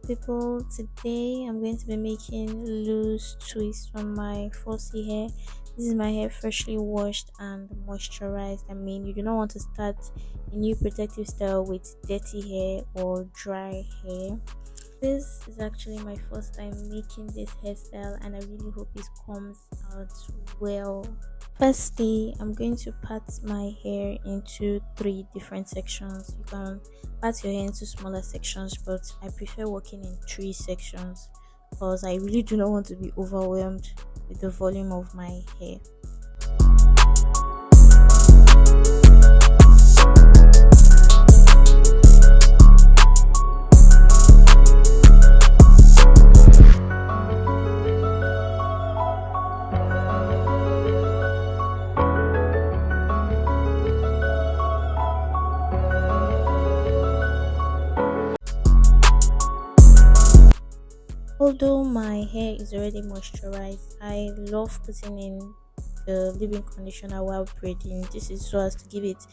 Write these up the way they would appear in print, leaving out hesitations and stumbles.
People, today I'm going to be making loose twists on my fussy hair. This is my hair freshly washed and moisturized. I mean, you do not want to start a new protective style with dirty hair or dry hair. This is actually my first time making this hairstyle, and I really hope it comes out well. Firstly, I'm going to part my hair into three different sections. You can part your hair into smaller sections, but I prefer working in three sections because I really do not want to be overwhelmed with the volume of my hair. Although my hair is already moisturized, I love putting in the leave-in conditioner while braiding. This is so as to give it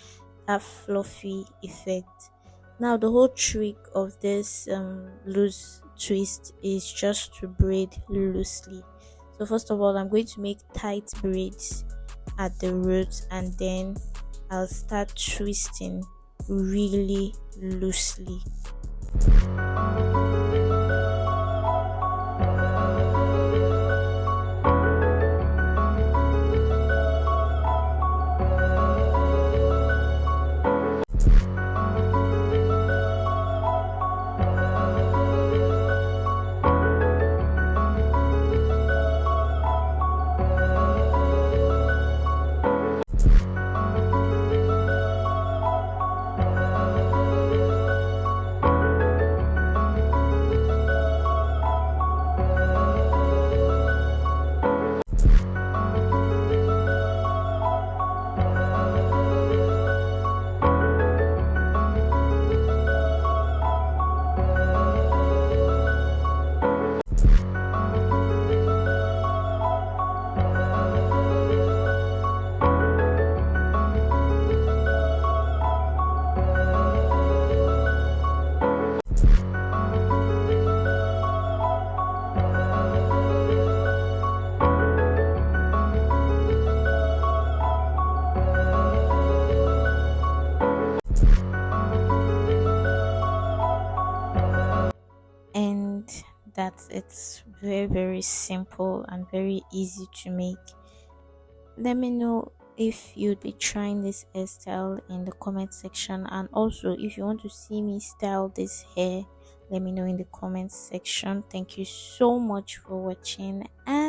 that fluffy effect. Now, the whole trick of this loose twist is just to braid loosely. So, first of all, I'm going to make tight braids at the roots, and then I'll start twisting really loosely. And that's it's very simple and very easy to make. Let me know if you'd be trying this hairstyle in the comment section, and also if you want to see me style this hair, let me know in the comment section. Thank you so much for watching, and